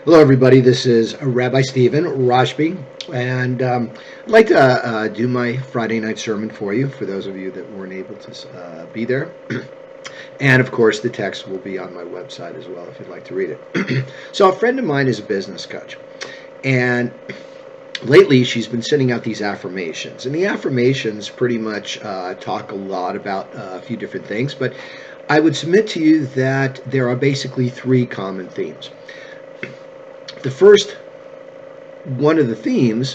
Hello, everybody. This is Rabbi Stephen Rashby, and I'd like to do my Friday night sermon for those of you that weren't able to be there. And of course, the text will be on my website as well if you'd like to read it. So, a friend of mine is a business coach, and lately she's been sending out these affirmations. And the affirmations pretty much talk a lot about a few different things, but I would submit to you that there are basically three common themes. The first one of the themes,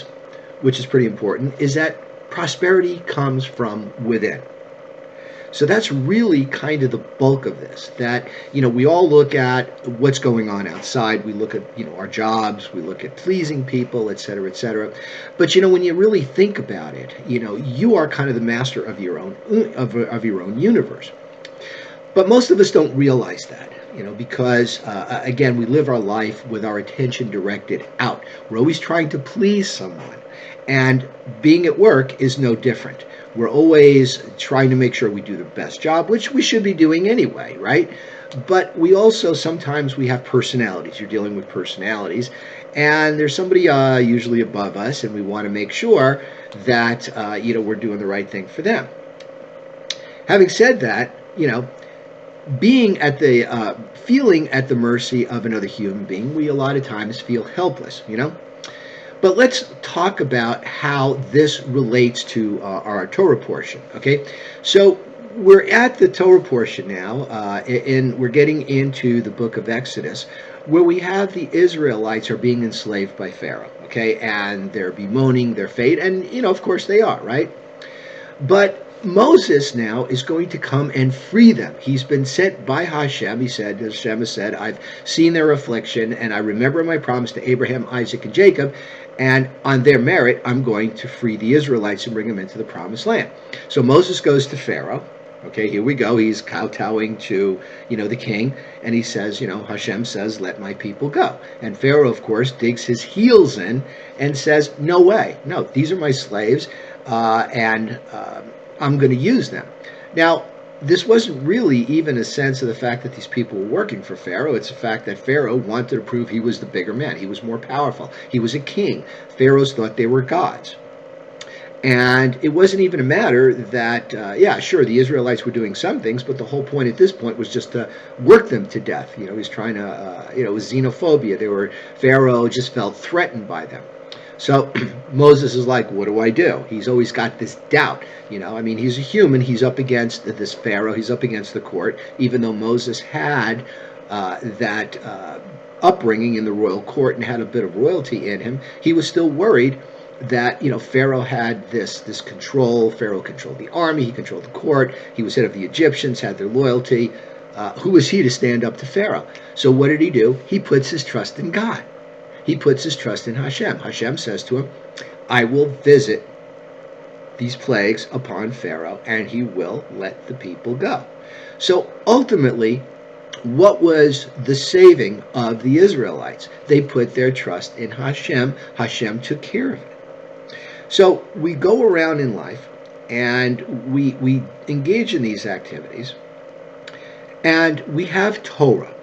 which is pretty important, is that prosperity comes from within. So that's really kind of the bulk of this. That, we all look at what's going on outside. We look at, our jobs. We look at pleasing people, et cetera, et cetera. But, when you really think about it, you are kind of the master of your own of your own universe. But most of us don't realize that, because, again, we live our life with our attention directed out. We're always trying to please someone. And being at work is no different. We're always trying to make sure we do the best job, which we should be doing anyway, right? But we also sometimes we have personalities. You're dealing with personalities. And there's somebody usually above us, and we want to make sure that, we're doing the right thing for them. Having said that, being at the feeling at the mercy of another human being, we a lot of times feel helpless, But let's talk about how this relates to our Torah portion, okay? So we're at the Torah portion now, and we're getting into the book of Exodus, where we have the Israelites are being enslaved by Pharaoh, okay? And they're bemoaning their fate, and, of course they are, right? But Moses now is going to come and free them. He's been sent by Hashem. Hashem has said, I've seen their affliction, and I remember my promise to Abraham, Isaac, and Jacob, and on their merit, I'm going to free the Israelites and bring them into the promised land. So Moses goes to Pharaoh. Okay, here we go. He's kowtowing to, the king, and he says, Hashem says, let my people go. And Pharaoh, of course, digs his heels in and says, no way. No, these are my slaves, and I'm going to use them. Now, this wasn't really even a sense of the fact that these people were working for Pharaoh. It's the fact that Pharaoh wanted to prove he was the bigger man. He was more powerful. He was a king. Pharaohs thought they were gods. And it wasn't even a matter that, sure, the Israelites were doing some things, but the whole point at this point was just to work them to death. He's trying to, it was xenophobia. Pharaoh just felt threatened by them. So Moses is like, what do I do? He's always got this doubt. He's a human. He's up against this Pharaoh. He's up against the court. Even though Moses had that upbringing in the royal court and had a bit of royalty in him, he was still worried that, Pharaoh had this control. Pharaoh controlled the army. He controlled the court. He was head of the Egyptians, had their loyalty. Who was he to stand up to Pharaoh? So what did he do? He puts his trust in God. He puts his trust in Hashem. Hashem says to him, I will visit these plagues upon Pharaoh, and he will let the people go. So ultimately, what was the saving of the Israelites? They put their trust in Hashem. Hashem took care of it. So we go around in life, and we engage in these activities, and we have Torah.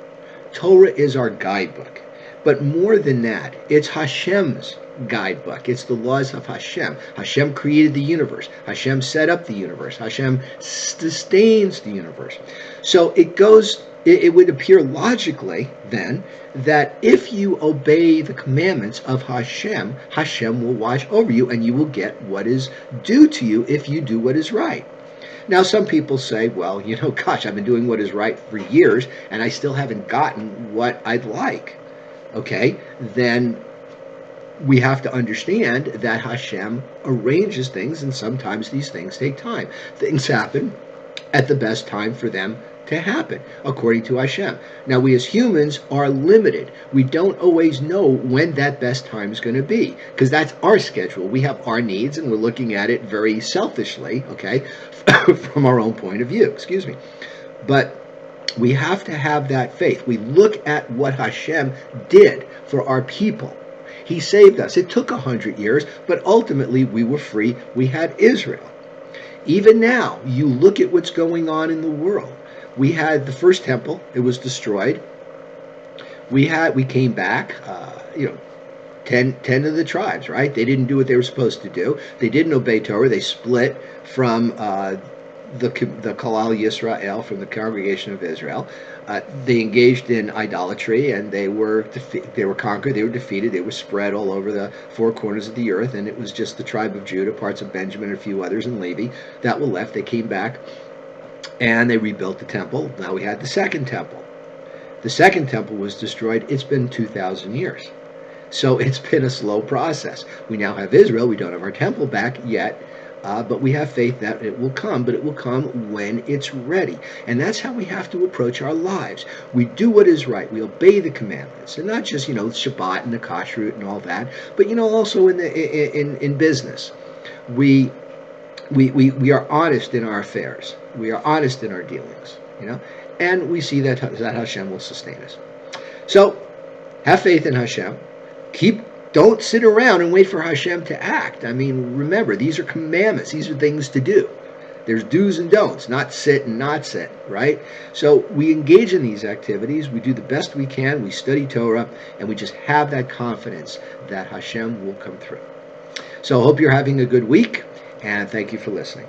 Torah is our guidebook. But more than that, it's Hashem's guidebook. It's the laws of Hashem. Hashem created the universe. Hashem set up the universe. Hashem sustains the universe. So it would appear logically then that if you obey the commandments of Hashem, Hashem will watch over you and you will get what is due to you if you do what is right. Now, some people say, well, gosh, I've been doing what is right for years and I still haven't gotten what I'd like. Okay, then we have to understand that Hashem arranges things, and sometimes these things take time. Things happen at the best time for them to happen, according to Hashem. Now, we as humans are limited. We don't always know when that best time is going to be, because that's our schedule. We have our needs, and we're looking at it very selfishly, okay, from our own point of view, excuse me. But we have to have that faith. We look at what Hashem did for our people. He saved us. It took 100 years, but ultimately we were free. We had Israel. Even now, you look at what's going on in the world. We had the first temple. It was destroyed. we came back, 10 of the tribes, right? They didn't do what they were supposed to do. They didn't obey Torah. They split from the Kalal Yisrael, from the congregation of Israel. They engaged in idolatry, and they were conquered. They were defeated. They were spread all over the four corners of the earth, and it was just the tribe of Judah, parts of Benjamin, and a few others, and Levi that were left. They came back, and they rebuilt the temple. Now we had the second temple. The second temple was destroyed. It's been 2,000 years. So it's been a slow process. We now have Israel. We don't have our temple back yet, but we have faith that it will come, but it will come when it's ready. And that's how we have to approach our lives. We do what is right. We obey the commandments, and not just, Shabbat and the kashrut and all that, but, also in business. We are honest in our affairs. We are honest in our dealings, and we see that Hashem will sustain us. So have faith in Hashem. Don't sit around and wait for Hashem to act. I mean, remember, these are commandments. These are things to do. There's do's and don'ts, not sit and not sit, right? So we engage in these activities. We do the best we can. We study Torah, and we just have that confidence that Hashem will come through. So I hope you're having a good week, and thank you for listening.